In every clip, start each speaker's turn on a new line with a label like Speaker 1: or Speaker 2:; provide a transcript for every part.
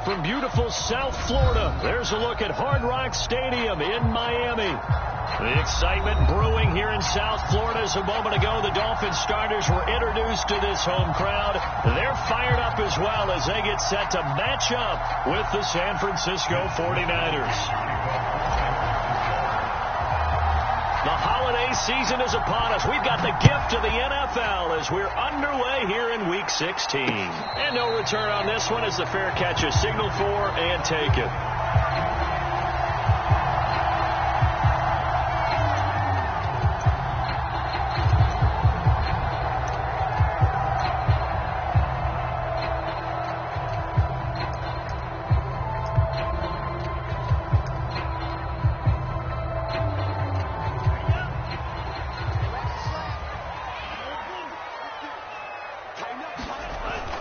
Speaker 1: from beautiful South Florida, there's a look at Hard Rock Stadium in Miami. The excitement brewing here in South Florida as a moment ago the Dolphins starters were introduced to this home crowd. They're fired up as well as they get set to match up with the San Francisco 49ers. The holiday season is upon us. We've got the gift of the NFL as we're underway here in Week 16. And no return on this one as the fair catch is signaled for and taken.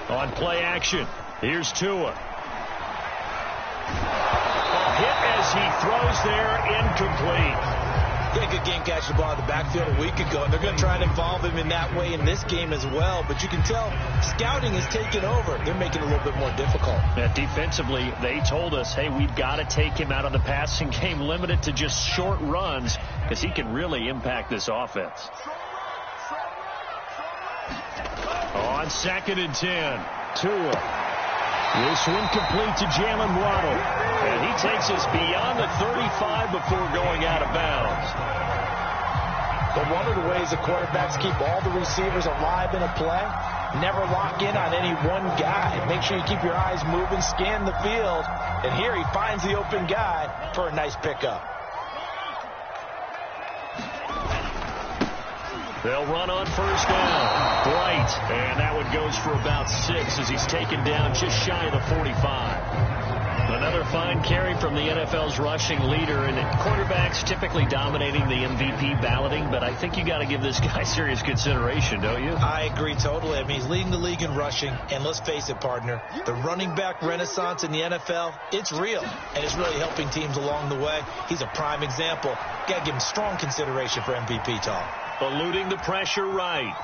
Speaker 1: On play action, here's Tua. A hit as he throws there, incomplete.
Speaker 2: Yeah, good game catching the ball in the backfield a week ago, and they're going to try and involve him in that way in this game as well. But you can tell scouting is taking over. They're making it a little bit more difficult.
Speaker 1: Defensively, they told us, hey, we've got to take him out of the passing game, limited to just short runs, because he can really impact this offense. On 2nd and 10, Tua. This one complete to Jalen Waddle. And he takes us beyond the 35 before going out of bounds.
Speaker 2: But one of the ways the quarterbacks keep all the receivers alive in a play, never lock in on any one guy. Make sure you keep your eyes moving, scan the field. And here he finds the open guy for a nice pickup.
Speaker 1: They'll run on 1st down. Bright. And that one goes for about 6 as he's taken down just shy of the 45. Another fine carry from the NFL's rushing leader. And quarterbacks typically dominating the MVP balloting, but I think you got to give this guy serious consideration, don't you?
Speaker 2: I agree totally. I mean, he's leading the league in rushing. And let's face it, partner, the running back renaissance in the NFL, it's real. And it's really helping teams along the way. He's a prime example. Got to give him strong consideration for MVP talk.
Speaker 1: Eluding the pressure right.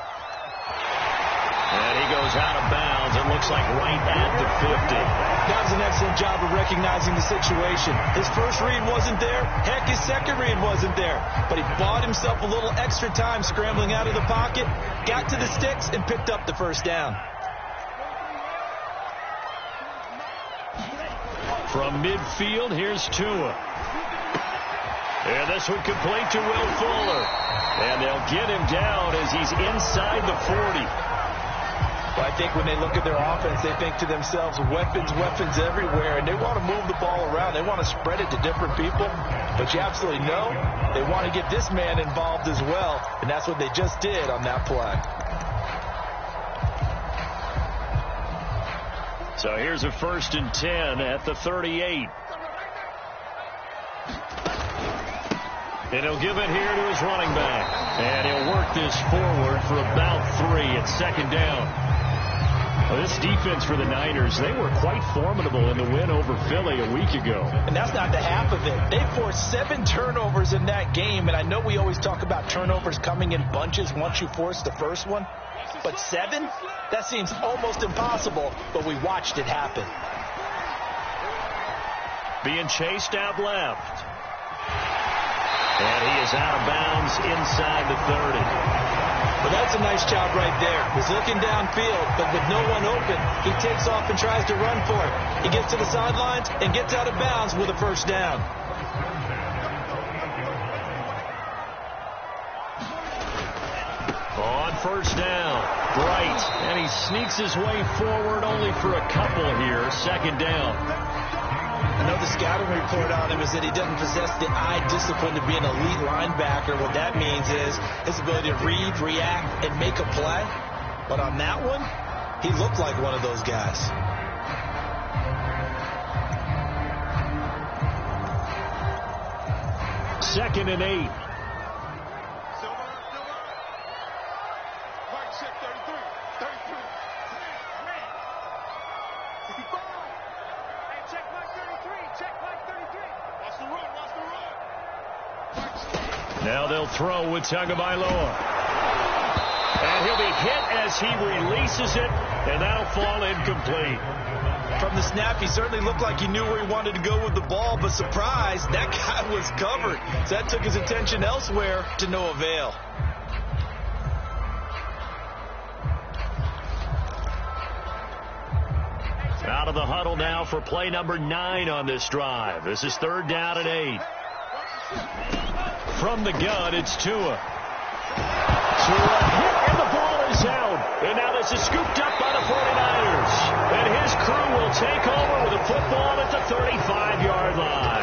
Speaker 1: And he goes out of bounds. It looks like right at the 50.
Speaker 2: That was an excellent job of recognizing the situation. His first read wasn't there. Heck, his second read wasn't there. But he bought himself a little extra time scrambling out of the pocket, got to the sticks, and picked up the 1st down.
Speaker 1: From midfield, here's Tua. And this one complete to Will Fuller. And they'll get him down as he's inside the 40.
Speaker 2: Well, I think when they look at their offense, they think to themselves, weapons everywhere, and they want to move the ball around. They want to spread it to different people. But you absolutely know they want to get this man involved as well, and that's what they just did on that play.
Speaker 1: So here's a 1st and 10 at the 38. And he'll give it here to his running back. And he'll work this forward for about 3 at 2nd down. Well, this defense for the Niners, they were quite formidable in the win over Philly a week ago.
Speaker 2: And that's not the half of it. They forced 7 turnovers in that game. And I know we always talk about turnovers coming in bunches once you force the first one. But 7? That seems almost impossible. But we watched it happen.
Speaker 1: Being chased out left. And he is out of bounds inside the 30.
Speaker 2: Well, that's a nice job right there. He's looking downfield, but with no one open, he takes off and tries to run for it. He gets to the sidelines and gets out of bounds with a 1st down.
Speaker 1: On 1st down, Bright. And he sneaks his way forward only for a couple here. 2nd down.
Speaker 2: I know the scouting report on him is that he doesn't possess the eye discipline to be an elite linebacker. What that means is his ability to read, react, and make a play. But on that one, he looked like one of those guys.
Speaker 1: Second and 8. Now they'll throw with Tagovailoa. And he'll be hit as he releases it, and that'll fall incomplete.
Speaker 2: From the snap, he certainly looked like he knew where he wanted to go with the ball, but surprise, that guy was covered. So that took his attention elsewhere to no avail.
Speaker 1: Out of the huddle now for play number 9 on this drive. This is 3rd down and 8. From the gun, it's Tua. Tua hit, and the ball is out. And now this is scooped up by the 49ers. And his crew will take over with the football at the 35-yard line.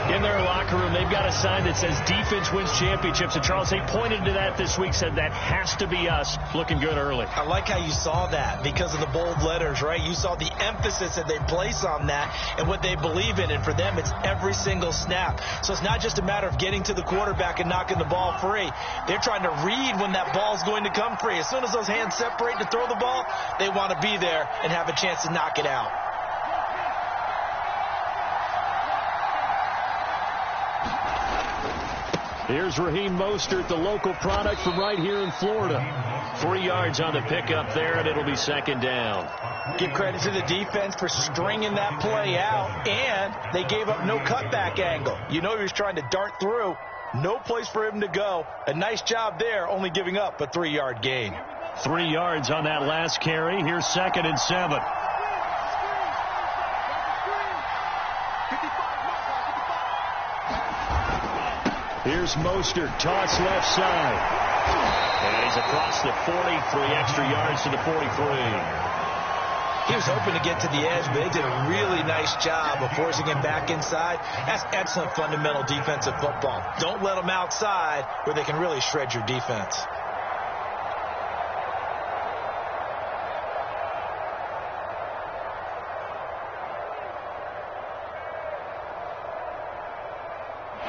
Speaker 1: In their locker room, they've got a sign that says defense wins championships. And Charles, they pointed to that this week, said that has to be us. Looking good early.
Speaker 2: I like how you saw that because of the bold letters, right? You saw the emphasis that they place on that and what they believe in. And for them, it's every single snap. So it's not just a matter of getting to the quarterback and knocking the ball free. They're trying to read when that ball is going to come free. As soon as those hands separate to throw the ball, they want to be there and have a chance to knock it out.
Speaker 1: Here's Raheem Mostert, the local product from right here in Florida. 3 yards on the pickup there, and it'll be 2nd down.
Speaker 2: Give credit to the defense for stringing that play out, and they gave up no cutback angle. You know he was trying to dart through. No place for him to go. A nice job there, only giving up a 3-yard gain.
Speaker 1: 3 yards on that last carry. Here's 2nd and 7. Here's Mostert, toss left side. And he's across the 40, 3 extra yards to the 43.
Speaker 2: He was hoping to get to the edge, but they did a really nice job of forcing him back inside. That's excellent fundamental defensive football. Don't let them outside where they can really shred your defense.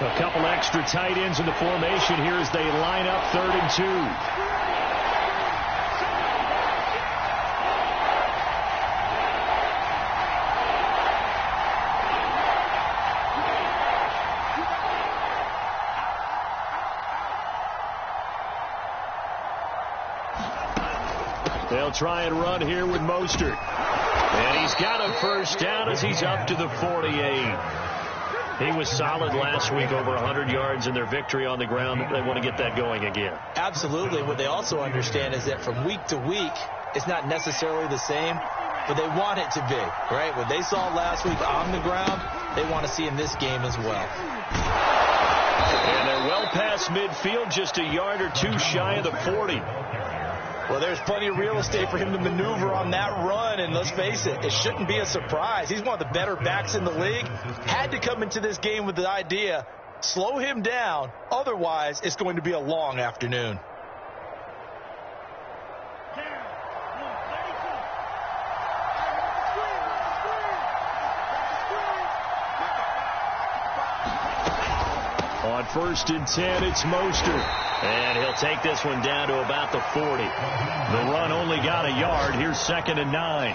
Speaker 1: A couple extra tight ends in the formation here as they line up 3rd and 2. They'll try and run here with Mostert. And he's got a 1st down as he's up to the 48. He was solid last week, over 100 yards in their victory on the ground. They want to get that going again.
Speaker 2: Absolutely. What they also understand is that from week to week, it's not necessarily the same, but they want it to be, right? What they saw last week on the ground, they want to see in this game as well.
Speaker 1: And they're well past midfield, just a yard or 2 shy of the 40.
Speaker 2: Well, there's plenty of real estate for him to maneuver on that run, and let's face it, it shouldn't be a surprise. He's one of the better backs in the league. Had to come into this game with the idea, slow him down, otherwise it's going to be a long afternoon. On 1st and 10, it's Mostert. And he'll take this one down to about the 40. The run only got a yard. Here's 2nd and 9.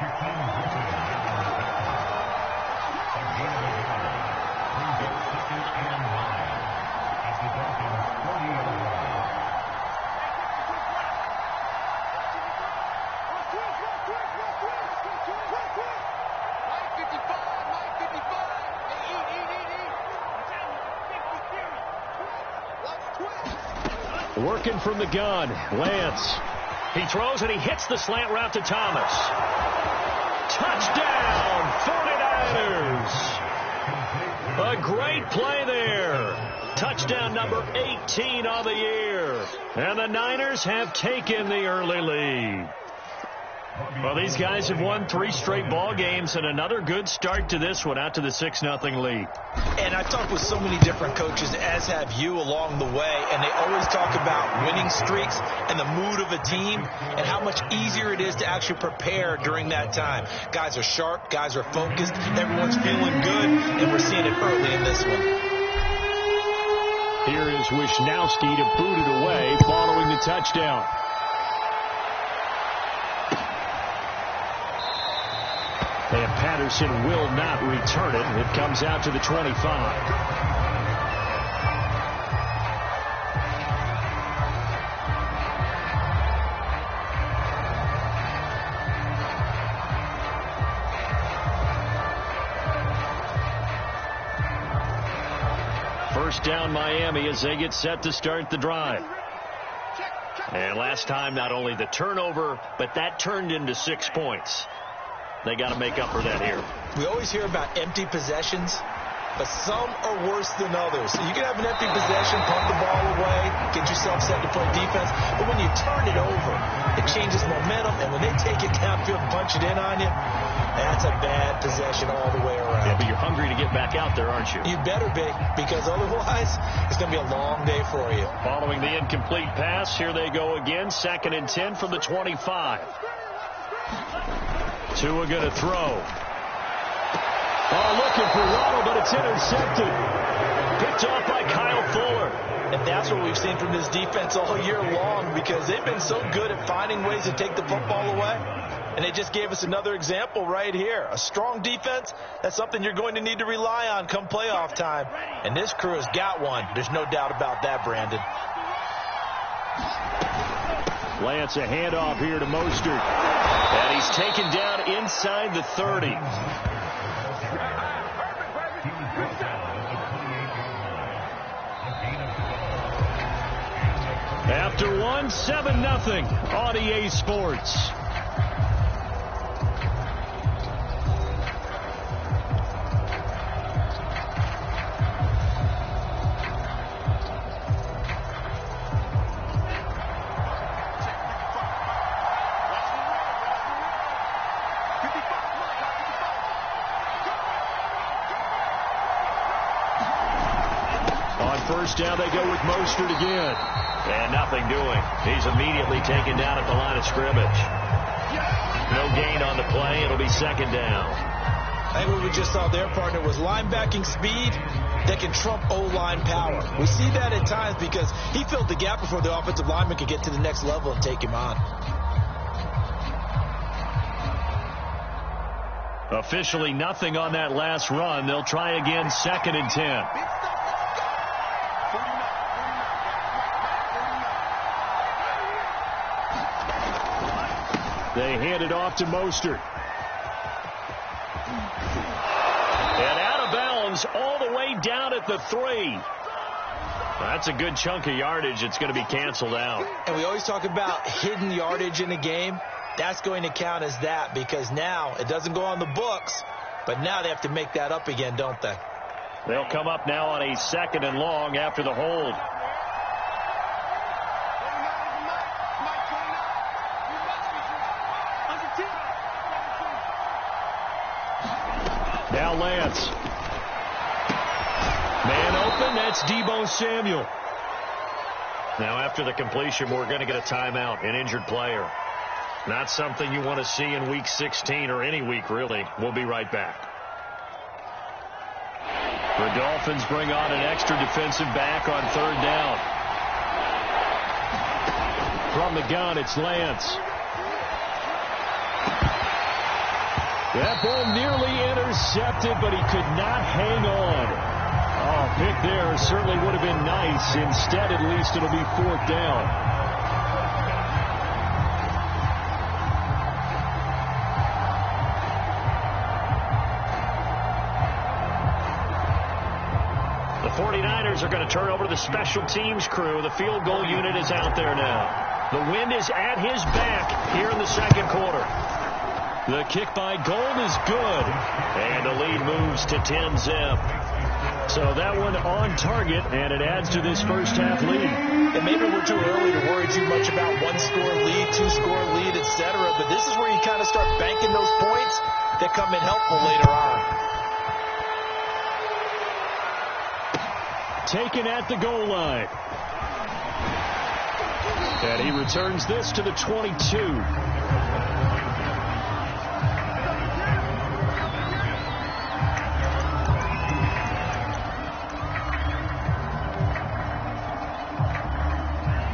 Speaker 2: Working from the gun, Lance. He throws and he hits the slant route to Thomas. Touchdown, 49ers. A great play there. Touchdown number 18 on the year. And the Niners have taken the early lead. Well, these guys have won 3 straight ball games and another good start to this one, out to the 6-0 lead. And I've talked with so many different coaches, as have you, along the way, and they always talk about winning streaks and the mood of a team and how much easier it is to actually prepare during that time. Guys are sharp, guys are focused, everyone's feeling good, and we're seeing it early in this one.
Speaker 1: Here is Wisnowski to boot it away following the touchdown. And Patterson will not return it. It comes out to the 25. first down Miami as they get set to start the drive. And last time, not only the turnover, but that turned into 6 points. They got to make up for that here.
Speaker 2: We always hear about empty possessions, but some are worse than others. So you can have an empty possession, pump the ball away, get yourself set to play defense, but when you turn it over, it changes momentum, and when they take it downfield and punch it in on you, that's a bad possession all the way around.
Speaker 1: Yeah, but you're hungry to get back out there, aren't you?
Speaker 2: You better be, because otherwise it's going to be a long day for you.
Speaker 1: Following the incomplete pass, here they go again, 2nd and 10 from the 25. Tua going to throw. Oh, looking for Waddle, but it's intercepted. Picked off by Kyle Fuller.
Speaker 2: And that's what we've seen from this defense all year long, because they've been so good at finding ways to take the football away. And they just gave us another example right here. A strong defense, that's something you're going to need to rely on come playoff time. And this crew has got one. There's no doubt about that, Brandon.
Speaker 1: Lance, a handoff here to Mostert. And he's taken down inside the 30. After one, 7-0 on EA Sports. First down, they go with Mostert again. And nothing doing. He's immediately taken down at the line of scrimmage. No gain on the play. It'll be 2nd down.
Speaker 2: I think what we just saw there, partner, was linebacking speed that can trump O-line power. We see that at times because he filled the gap before the offensive lineman could get to the next level and take him on.
Speaker 1: Officially nothing on that last run. They'll try again, 2nd and 10. They hand it off to Mostert. And out of bounds all the way down at the 3. That's a good chunk of yardage. It's going to be canceled out.
Speaker 2: And we always talk about hidden yardage in a game. That's going to count as that, because now it doesn't go on the books, but now they have to make that up again, don't they?
Speaker 1: They'll come up now on a 2nd and long after the hold. Now Lance. Man open, that's Deebo Samuel. Now after the completion, we're going to get a timeout, an injured player. Not something you want to see in Week 16 or any week, really. We'll be right back. The Dolphins bring on an extra defensive back on 3rd down. From the gun, it's Lance. That ball nearly intercepted, but he could not hang on. Oh, pick there certainly would have been nice. Instead, at least, it'll be 4th down. The 49ers are going to turn over to the special teams crew. The field goal unit is out there now. The wind is at his back here in the 2nd quarter. The kick by Gold is good. And the lead moves to 10-zip. So that one on target, and it adds to this first half lead.
Speaker 2: And maybe we're too early to worry too much about 1-score lead, 2-score lead, etc. But this is where you kind of start banking those points that come in helpful later on.
Speaker 1: Taken at the goal line. And he returns this to the 22.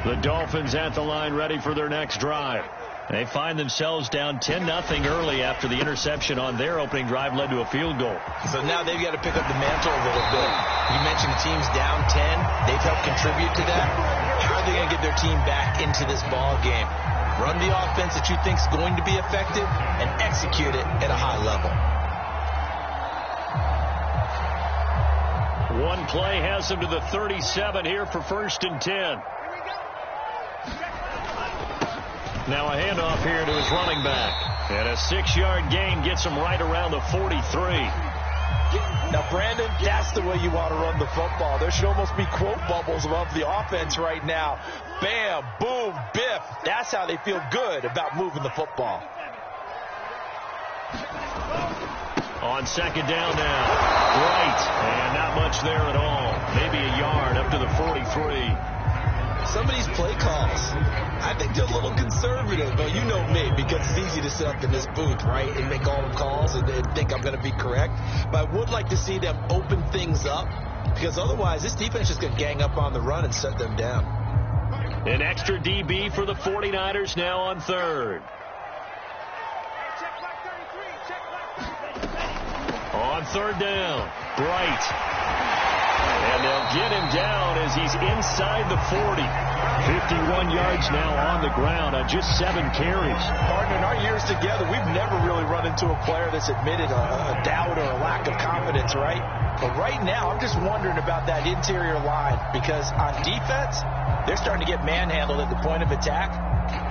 Speaker 1: The Dolphins at the line, ready for their next drive. They find themselves down 10-0 early after the interception on their opening drive led to a field goal.
Speaker 2: So now they've got to pick up the mantle a little bit. You mentioned the team's down 10. They've helped contribute to that. How are they going to get their team back into this ball game? Run the offense that you think is going to be effective and execute it at a high level.
Speaker 1: One play has him to the 37 here for 1st and 10. Now a handoff here to his running back. And a 6-yard gain gets him right around the 43.
Speaker 2: Now, Brandon, that's the way you want to run the football. There should almost be quote bubbles above the offense right now. Bam, boom, biff. That's how they feel good about moving the football.
Speaker 1: On 2nd down now. Right. And not much there at all. Maybe a yard up to the 43.
Speaker 2: Some of these play calls, I think they're a little conservative, but you know me, because it's easy to sit up in this booth, right, and make all the calls and think I'm going to be correct. But I would like to see them open things up, because otherwise this defense is going to gang up on the run and shut them down.
Speaker 1: An extra DB for the 49ers now on 3rd. On 3rd down, Bright. And they'll get him down as he's inside the 40. 51 yards now on the ground on just 7 carries.
Speaker 2: Partner, in our years together, we've never really run into a player that's admitted a doubt or a lack of confidence, right? But right now, I'm just wondering about that interior line, because on defense, they're starting to get manhandled at the point of attack.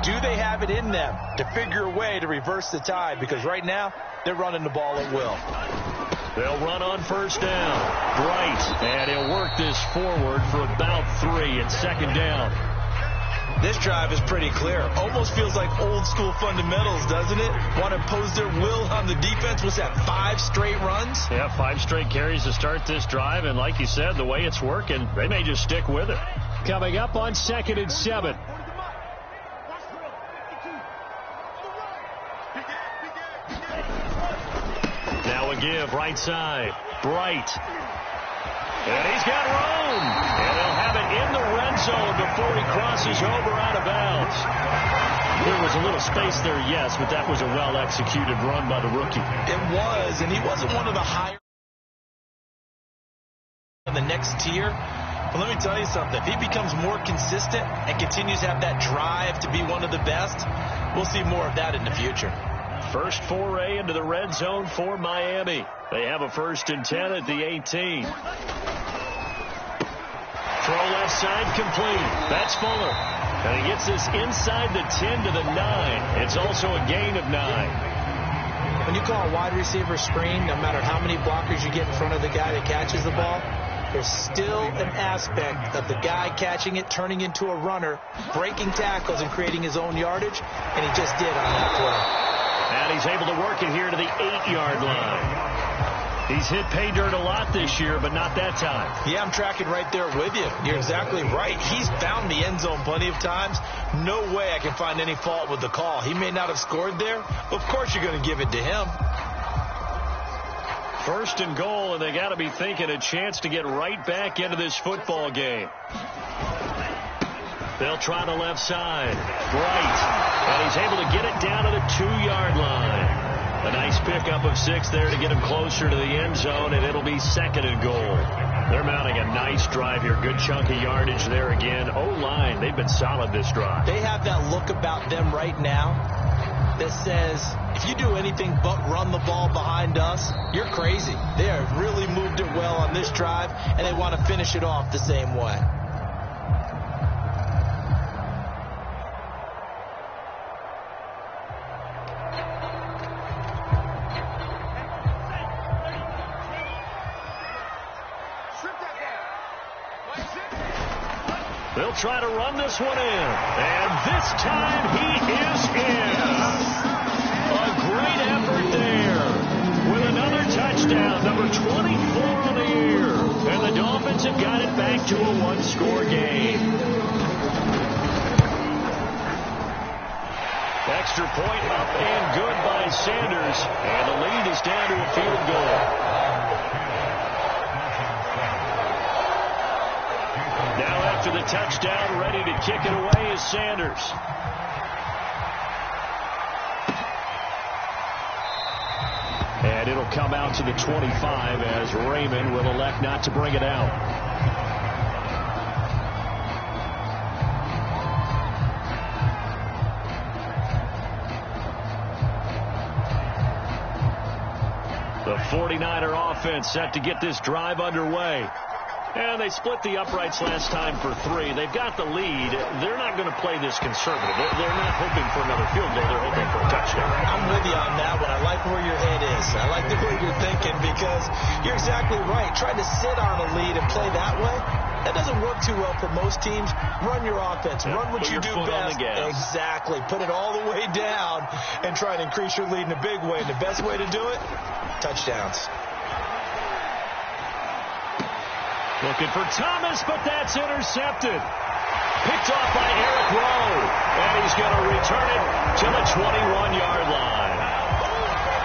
Speaker 2: Do they have it in them to figure a way to reverse the tide? Because right now, they're running the ball at will.
Speaker 1: They'll run on 1st down. Bright. And he'll work this forward for about 3 at 2nd down.
Speaker 2: This drive is pretty clear. Almost feels like old school fundamentals, doesn't it? Want to impose their will on the defense. What's that, 5 straight runs?
Speaker 1: Yeah, 5 straight carries to start this drive. And like you said, the way it's working, they may just stick with it. Coming up on 2nd and 7. Now a give, right side. Bright. And he's got room. And they'll have it in the red zone before he crosses over out of bounds. There was a little space there, yes, but that was a well-executed run by the rookie.
Speaker 2: It was, and he wasn't one of the higher in the next tier. But let me tell you something. If he becomes more consistent and continues to have that drive to be one of the best, we'll see more of that in the future.
Speaker 1: First foray into the red zone for Miami. They have a 1st and 10 at the 18. Throw left side complete. That's Fuller. And he gets this inside the 10 to the 9. It's also a gain of 9.
Speaker 2: When you call a wide receiver screen, no matter how many blockers you get in front of the guy that catches the ball, there's still an aspect of the guy catching it, turning into a runner, breaking tackles and creating his own yardage, and he just did on that play.
Speaker 1: And he's able to work it here to the 8-yard line. He's hit pay dirt a lot this year, but not that time.
Speaker 2: Yeah, I'm tracking right there with you. You're exactly right. He's found the end zone plenty of times. No way I can find any fault with the call. He may not have scored there, but of course you're going to give it to him.
Speaker 1: 1st and goal, and they got to be thinking a chance to get right back into this football game. They'll try the left side. Bright. And he's able to get it down to the 2-yard line. A nice pickup of 6 there to get him closer to the end zone, and it'll be 2nd and goal. They're mounting a nice drive here. Good chunk of yardage there again. O-line, they've been solid this drive.
Speaker 2: They have that look about them right now that says, if you do anything but run the ball behind us, you're crazy. They have really moved it well on this drive, and they want to finish it off the same way.
Speaker 1: They'll try to run this one in. And this time he is in. A great effort there. With another touchdown, number 24 on the year. And the Dolphins have got it back to a 1-score game. Extra point up and good by Sanders. And the lead is down to a field goal. Now after the touchdown, ready to kick it away is Sanders. And it'll come out to the 25 as Raymond will elect not to bring it out. The 49er offense set to get this drive underway. And they split the uprights last time for 3. They've got the lead. They're not going to play this conservative. They're not hoping for another field goal. They're hoping for a touchdown.
Speaker 2: I'm with you on that one. I like where your head is. I like the way you're thinking because you're exactly right. Trying to sit on a lead and play that way, that doesn't work too well for most teams. Run your offense. Run what you do best. Exactly. Put it all the way down and try and increase your lead in a big way. And the best way to do it, touchdowns.
Speaker 1: Looking for Thomas, but that's intercepted. Picked off by Eric Rowe. And he's going to return it to the 21-yard line.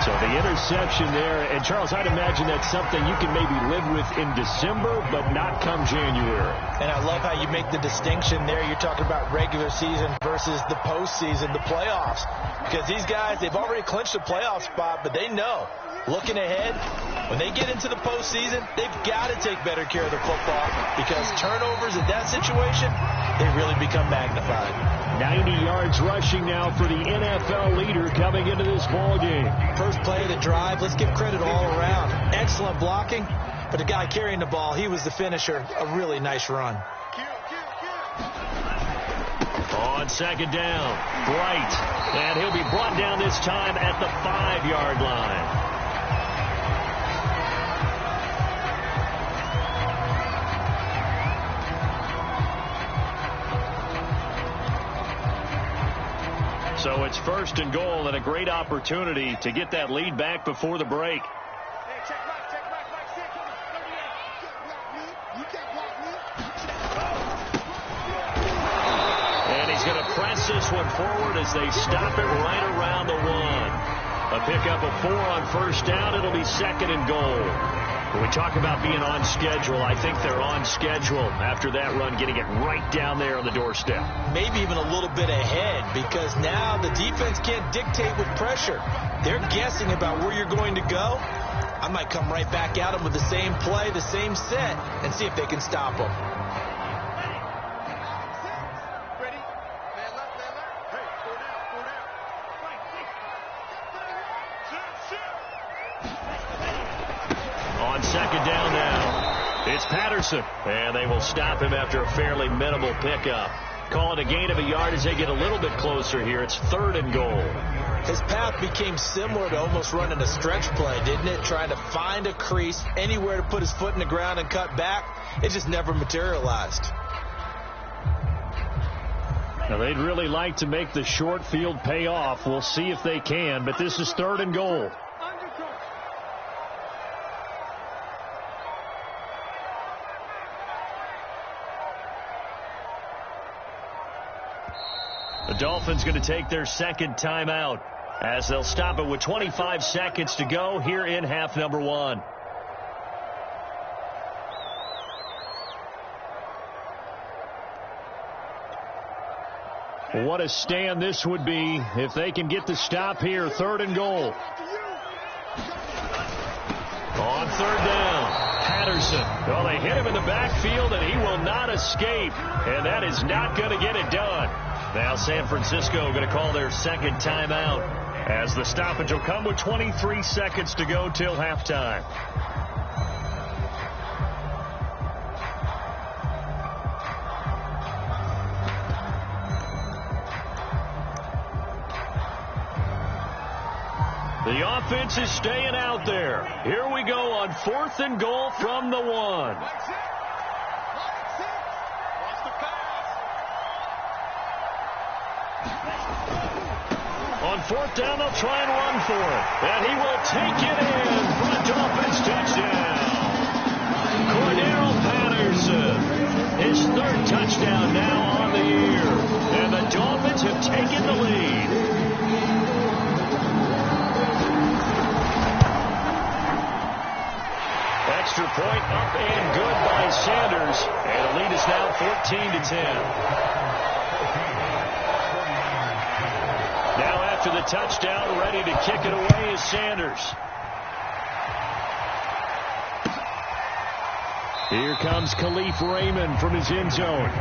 Speaker 1: So the interception there. And, Charles, I'd imagine that's something you can maybe live with in December, but not come January. And
Speaker 2: I love how you make the distinction there. You're talking about regular season versus the postseason, the playoffs. Because these guys, they've already clinched a playoff spot, but they know, looking ahead, when they get into the postseason, they've got to take better care of the football because turnovers in that situation, they really become magnified.
Speaker 1: 90 yards rushing now for the NFL leader coming into this ball game.
Speaker 2: First play of the drive, let's give credit all around. Excellent blocking, but the guy carrying the ball, he was the finisher. A really nice run.
Speaker 1: On second down, Bright, and he'll be brought down this time at the 5-yard line. So it's first and goal and a great opportunity to get that lead back before the break. And he's going to press this one forward as they stop it right around the 1. A pickup of 4 on first down. It'll be second and goal. When we talk about being on schedule, I think they're on schedule after that run, getting it right down there on the doorstep.
Speaker 2: Maybe even a little bit ahead because now the defense can't dictate with pressure. They're guessing about where you're going to go. I might come right back at them with the same play, the same set, and see if they can stop them.
Speaker 1: Second down now. It's Patterson. And they will stop him after a fairly minimal pickup. Call it a gain of a yard as they get a little bit closer here. It's third and goal.
Speaker 2: His path became similar to almost running a stretch play, didn't it? Trying to find a crease, anywhere to put his foot in the ground and cut back. It just never materialized.
Speaker 1: Now, they'd really like to make the short field pay off. We'll see if they can, but this is third and goal. The Dolphins going to take their second timeout as they'll stop it with 25 seconds to go here in half number 1. What a stand this would be if they can get the stop here. Third and goal. On third down, Patterson. Well, they hit him in the backfield, and he will not escape. And that is not going to get it done. Now San Francisco going to call their second timeout as the stoppage will come with 23 seconds to go till halftime. The offense is staying out there. Here we go on fourth and goal from the 1. On fourth down, they'll try and run for it. And he will take it in for a Dolphins touchdown. Cordero Patterson, his third touchdown now on the year. And the Dolphins have taken the lead. Extra point up and good by Sanders. And the lead is now 14-10. Now after the touchdown, ready to kick it away is Sanders. Here comes Khalif Raymond from his end zone.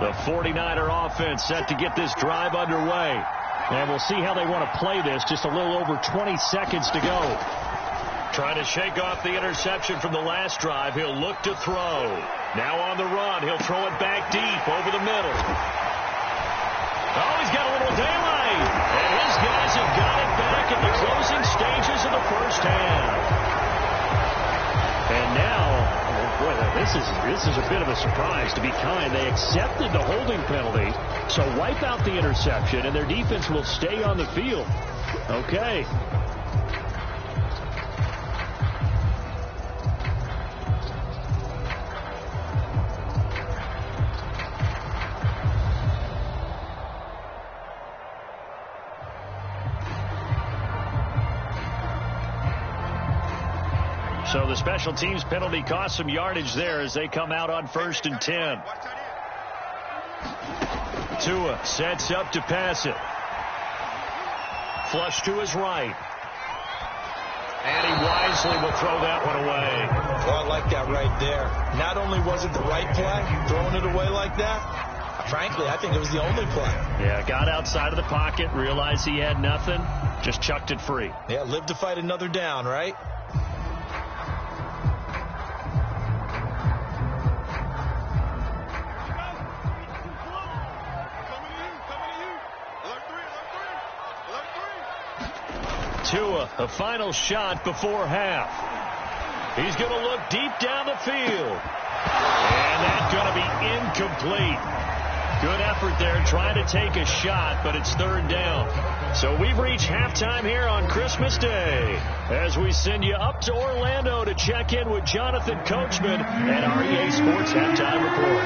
Speaker 1: The 49er offense set to get this drive underway. And we'll see how they want to play this. Just a little over 20 seconds to go. Trying to shake off the interception from the last drive. He'll look to throw. Now on the run. He'll throw it back deep over the middle. Oh, he's got a little daylight. And his guys have got it back in the closing stages of the first half. And now, boy, this is a bit of a surprise. To be kind, they accepted the holding penalty, so wipe out the interception, and their defense will stay on the field. Okay. So the special teams penalty cost some yardage there as they come out on 1st and 10. Tua sets up to pass it. Flush to his right. And he wisely will throw that one away.
Speaker 2: Well, I like that right there. Not only was it the right play, throwing it away like that, frankly, I think it was the only play.
Speaker 1: Yeah, got outside of the pocket, realized he had nothing, just chucked it free.
Speaker 2: Yeah, live to fight another down, right?
Speaker 1: Tua, a final shot before half. He's going to look deep down the field. And that's going to be incomplete. Good effort there trying to take a shot, but it's 3rd down. So we've reached halftime here on Christmas Day as we send you up to Orlando to check in with Jonathan Coachman at our EA Sports Halftime Report.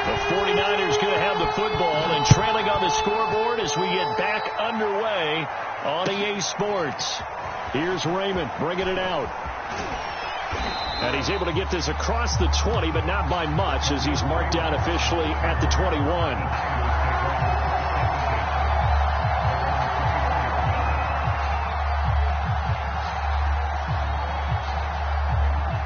Speaker 1: The 49ers going to have the football and trailing on the scoreboard as we get back underway on EA Sports. Here's Raymond bringing it out. And he's able to get this across the 20, but not by much as he's marked down officially at the 21.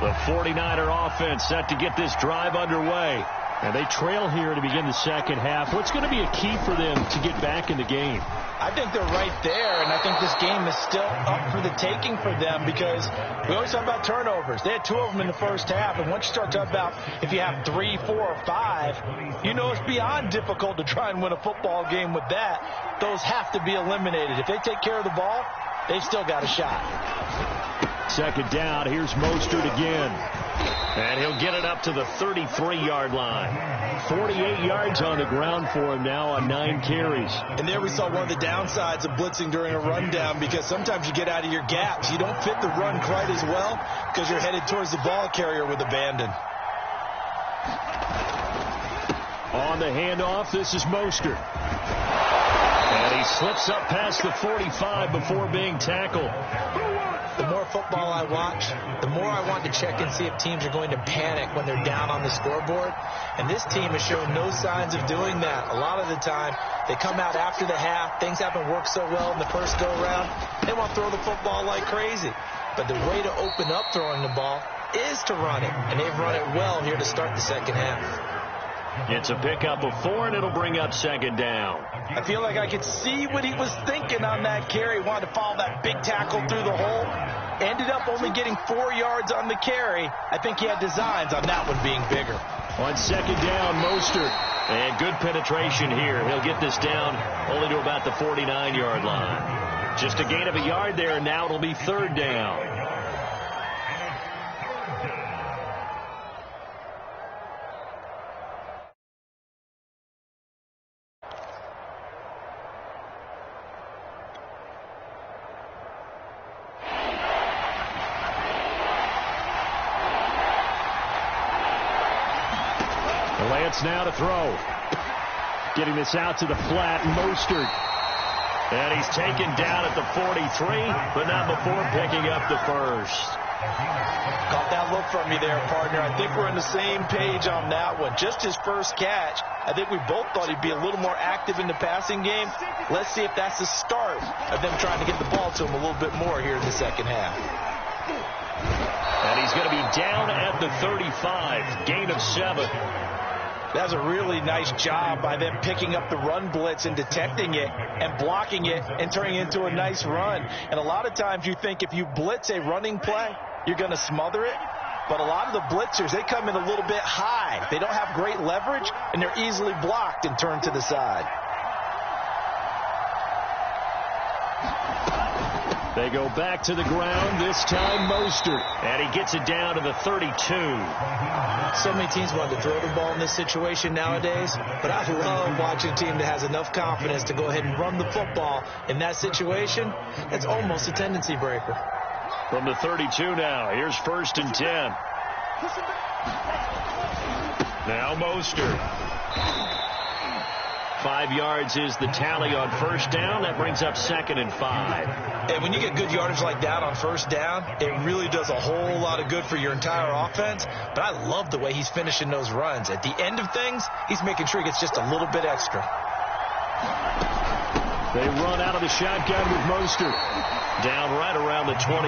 Speaker 1: The 49er offense set to get this drive underway. And they trail here to begin the second half. What's going to be a key for them to get back in the game?
Speaker 2: I think they're right there, and I think this game is still up for the taking for them because we always talk about turnovers. They had 2 of them in the first half, and once you start talking about if you have 3, 4, or 5, you know it's beyond difficult to try and win a football game with that. Those have to be eliminated. If they take care of the ball, they've still got a shot.
Speaker 1: 2nd down. Here's Mostert again. And he'll get it up to the 33-yard line. 48 yards on the ground for him now on 9 carries.
Speaker 2: And there we saw one of the downsides of blitzing during a rundown because sometimes you get out of your gaps. You don't fit the run quite as well because you're headed towards the ball carrier with abandon.
Speaker 1: On the handoff, this is Mostert. And he slips up past the 45 before being tackled.
Speaker 2: The more football I watch, the more I want to check and see if teams are going to panic when they're down on the scoreboard. And this team has shown no signs of doing that. A lot of the time, they come out after the half. Things haven't worked so well in the first go-around. They want to throw the football like crazy. But the way to open up throwing the ball is to run it. And they've run it well here to start the second half.
Speaker 1: It's a pickup of 4, and it'll bring up 2nd down.
Speaker 2: I feel like I could see what he was thinking on that carry. Wanted to follow that big tackle through the hole. Ended up only getting 4 yards on the carry. I think he had designs on that one being bigger.
Speaker 1: On 2nd down, Mostert. And good penetration here. He'll get this down only to about the 49-yard line. Just a gain of a yard there, and now it'll be 3rd down. Lance now to throw. Getting this out to the flat, Mostert. And he's taken down at the 43, but not before picking up the first.
Speaker 2: Caught that look from you there, partner. I think we're on the same page on that one. Just his first catch. I think we both thought he'd be a little more active in the passing game. Let's see if that's the start of them trying to get the ball to him a little bit more here in the second half.
Speaker 1: And he's going to be down at the 35. Gain of 7.
Speaker 2: That's a really nice job by them picking up the run blitz and detecting it and blocking it and turning it into a nice run. And a lot of times you think if you blitz a running play, you're going to smother it. But a lot of the blitzers, they come in a little bit high. They don't have great leverage, and they're easily blocked and turned to the side.
Speaker 1: They go back to the ground, this time Mostert. And he gets it down to the 32.
Speaker 2: So many teams want to throw the ball in this situation nowadays, but I love watching a team that has enough confidence to go ahead and run the football. In that situation, that's almost a tendency breaker.
Speaker 1: From the 32 now, here's 1st and 10. Now Mostert. 5 yards is the tally on 1st down. That brings up 2nd and 5.
Speaker 2: And when you get good yardage like that on 1st down, it really does a whole lot of good for your entire offense. But I love the way he's finishing those runs. At the end of things, he's making sure he gets just a little bit extra.
Speaker 1: They run out of the shotgun with Mostert. Down right around the 25.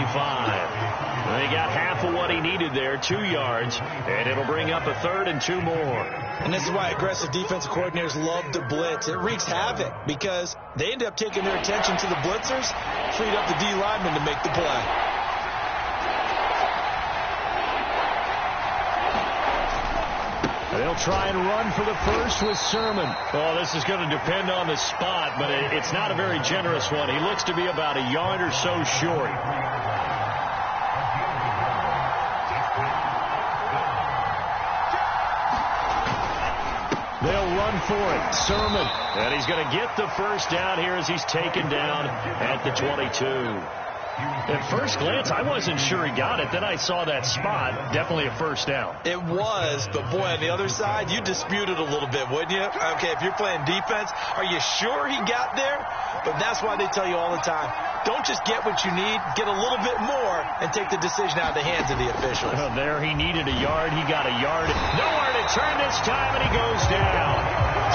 Speaker 1: They got half of what he needed there, 2 yards, and it'll bring up a 3rd and 2 more.
Speaker 2: And this is why aggressive defensive coordinators love to blitz. It wreaks havoc because they end up taking their attention to the blitzers, freed up the D lineman to make the play.
Speaker 1: They'll try and run for the first with Sermon. Oh, this is going to depend on the spot, but it's not a very generous one. He looks to be about a yard or so short. They'll run for it. Sermon. And he's going to get the first down here as he's taken down at the 22. At first glance, I wasn't sure he got it. Then I saw that spot. Definitely a first down.
Speaker 2: It was, but boy, on the other side, you dispute it a little bit, wouldn't you? Okay, if you're playing defense, are you sure he got there? But that's why they tell you all the time, don't just get what you need, get a little bit more, and take the decision out of the hands of the officials.
Speaker 1: Well, there he needed a yard. He got a yard. Nowhere to turn this time, and he goes down.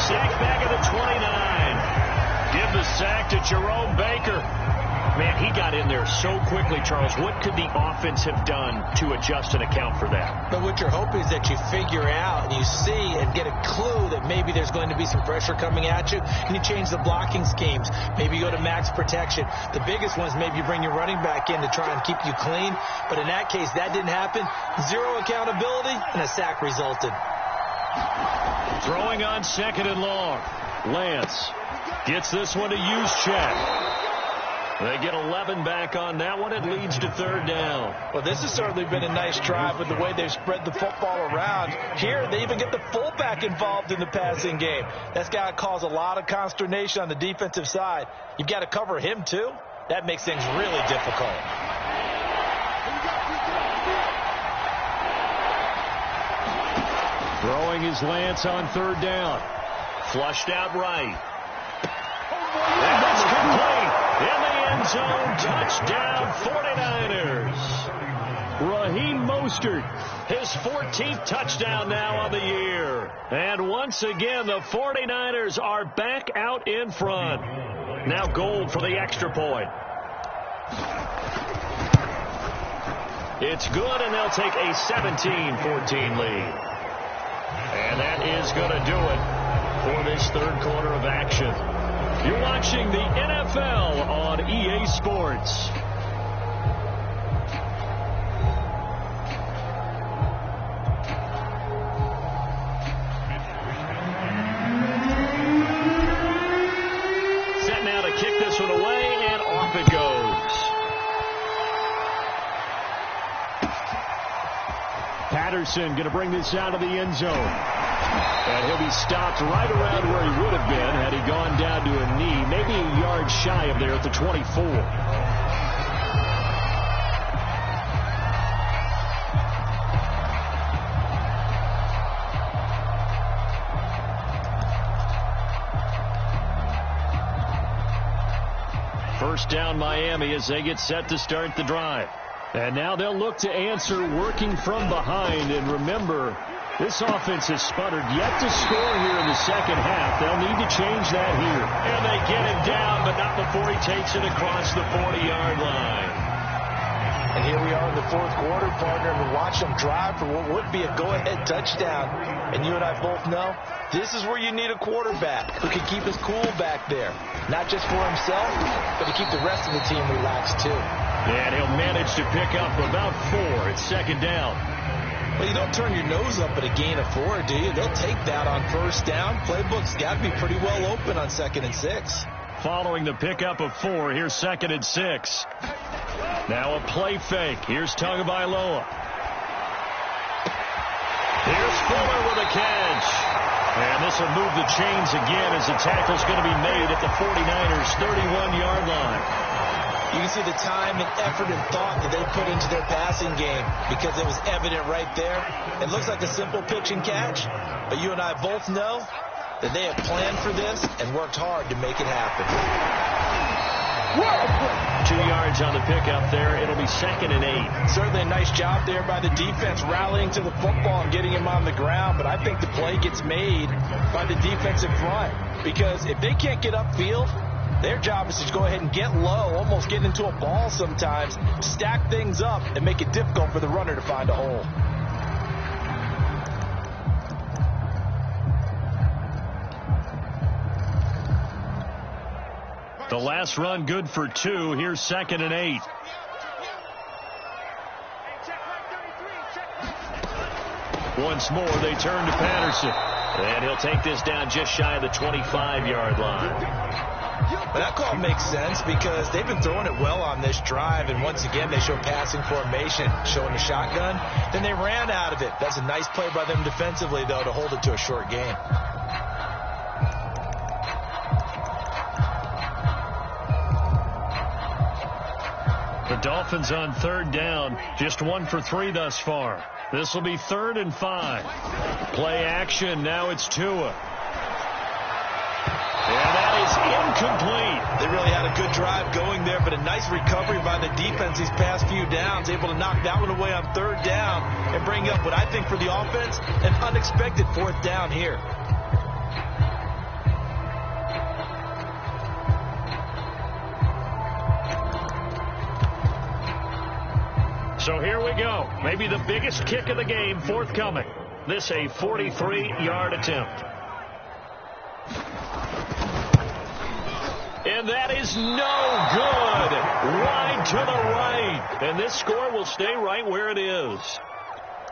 Speaker 1: Sack back at the 29. Give the sack to Jerome Baker. Man, he got in there so quickly, Charles. What could the offense have done to adjust and account for that?
Speaker 2: But what you're hoping is that you figure out and you see and get a clue that maybe there's going to be some pressure coming at you, and you change the blocking schemes. Maybe you go to max protection. The biggest one is maybe you bring your running back in to try and keep you clean. But in that case, that didn't happen. Zero accountability, and a sack resulted.
Speaker 1: Throwing on 2nd and long. Lance gets this one to Juszczyk. They get 11 back on that one. It leads to 3rd down.
Speaker 2: Well, this has certainly been a nice drive with the way they've spread the football around. Here, they even get the fullback involved in the passing game. That's got to cause a lot of consternation on the defensive side. You've got to cover him, too. That makes things really difficult.
Speaker 1: Throwing his Lance on 3rd down. Flushed out right. That's complete. In the end zone, touchdown 49ers. Raheem Mostert, his 14th touchdown now on the year. And once again, the 49ers are back out in front. Now Gold for the extra point. It's good, and they'll take a 17-14 lead. And that is going to do it for this 3rd quarter of action. You're watching the NFL on EA Sports. Set now to kick this one away, and off it goes. Patterson going to bring this out of the end zone. And he'll be stopped right around where he would have been had he gone down to a knee, maybe a yard shy of there at the 24. First down Miami as they get set to start the drive. And now they'll look to answer working from behind. And remember, this offense has sputtered yet to score here in the second half. They'll need to change that here. And they get him down, but not before he takes it across the 40-yard line.
Speaker 2: And here we are in the fourth quarter, partner, and watch them drive for what would be a go-ahead touchdown. And you and I both know this is where you need a quarterback who can keep his cool back there. Not just for himself, but to keep the rest of the team relaxed too.
Speaker 1: And he'll manage to pick up about 4. It's second down.
Speaker 2: Well, you don't turn your nose up at a gain of 4, do you? They'll take that on first down. Playbook's got to be pretty well open on 2nd and 6.
Speaker 1: Following the pickup of 4, here's 2nd and 6. Now a play fake. Here's Tagovailoa. Here's Fuller with a catch. And this will move the chains again as the tackle's going to be made at the 49ers' 31-yard line.
Speaker 2: You can see the time and effort and thought that they put into their passing game because it was evident right there. It looks like a simple pitch and catch, but you and I both know that they have planned for this and worked hard to make it happen.
Speaker 1: 2 yards on the pickup there. It'll be 2nd and 8.
Speaker 2: Certainly a nice job there by the defense rallying to the football and getting him on the ground, but I think the play gets made by the defensive front because if they can't get upfield, their job is to go ahead and get low, almost get into a ball sometimes, stack things up, and make it difficult for the runner to find a hole.
Speaker 1: The last run good for 2. Here's 2nd and 8. Once more, they turn to Patterson. And he'll take this down just shy of the 25-yard line.
Speaker 2: But that call makes sense because they've been throwing it well on this drive, and once again they show passing formation, showing the shotgun. Then they ran out of it. That's a nice play by them defensively, though, to hold it to a short gain.
Speaker 1: The Dolphins on 3rd down, just 1 for 3 thus far. This will be 3rd and 5. Play action, now it's Tua. And that is incomplete.
Speaker 2: They really had a good drive going there, but a nice recovery by the defense these past few downs, able to knock that one away on 3rd down and bring up what I think for the offense, an unexpected 4th down here.
Speaker 1: So here we go. Maybe the biggest kick of the game forthcoming. This a 43-yard attempt. And that is no good. Wide to the right. And this score will stay right where it is.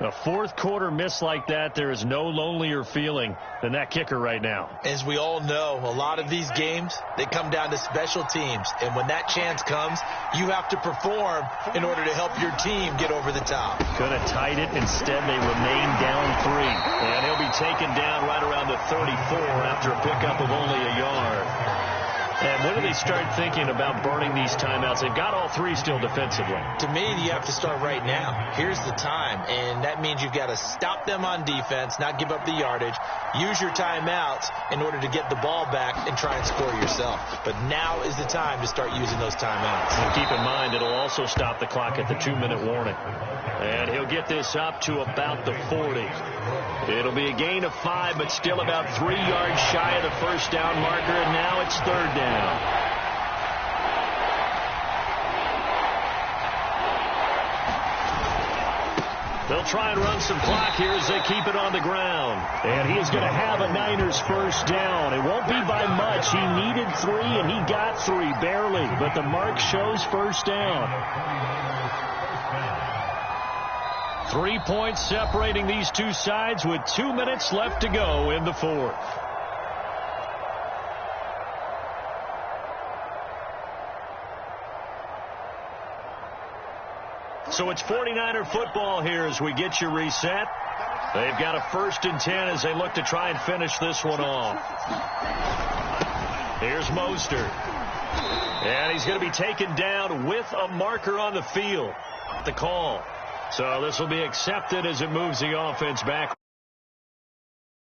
Speaker 1: A fourth quarter miss like that, there is no lonelier feeling than that kicker right now.
Speaker 2: As we all know, a lot of these games, they come down to special teams. And when that chance comes, you have to perform in order to help your team get over the top.
Speaker 1: Could have tied it. Instead, they remain down 3. And he'll be taken down right around the 34 after a pickup of only a yard. And when do they start thinking about burning these timeouts? They've got all 3 still defensively.
Speaker 2: To me, you have to start right now. Here's the time, and that means you've got to stop them on defense, not give up the yardage, use your timeouts in order to get the ball back and try and score yourself. But now is the time to start using those timeouts.
Speaker 1: And keep in mind, it'll also stop the clock at the 2-minute warning. And he'll get this up to about the 40. It'll be a gain of 5, but still about 3 yards shy of the first down marker, and now it's 3rd down. They'll try and run some clock here as they keep it on the ground. And he is going to have a Niners first down. It won't be by much. He needed 3, and he got 3, barely. But the mark shows first down. 3 points separating these two sides with 2 minutes left to go in the fourth. So it's 49er football here as we get you reset. They've got a 1st and 10 as they look to try and finish this one off. Here's Mostert. And he's going to be taken down with a marker on the field. The call. So this will be accepted as it moves the offense back.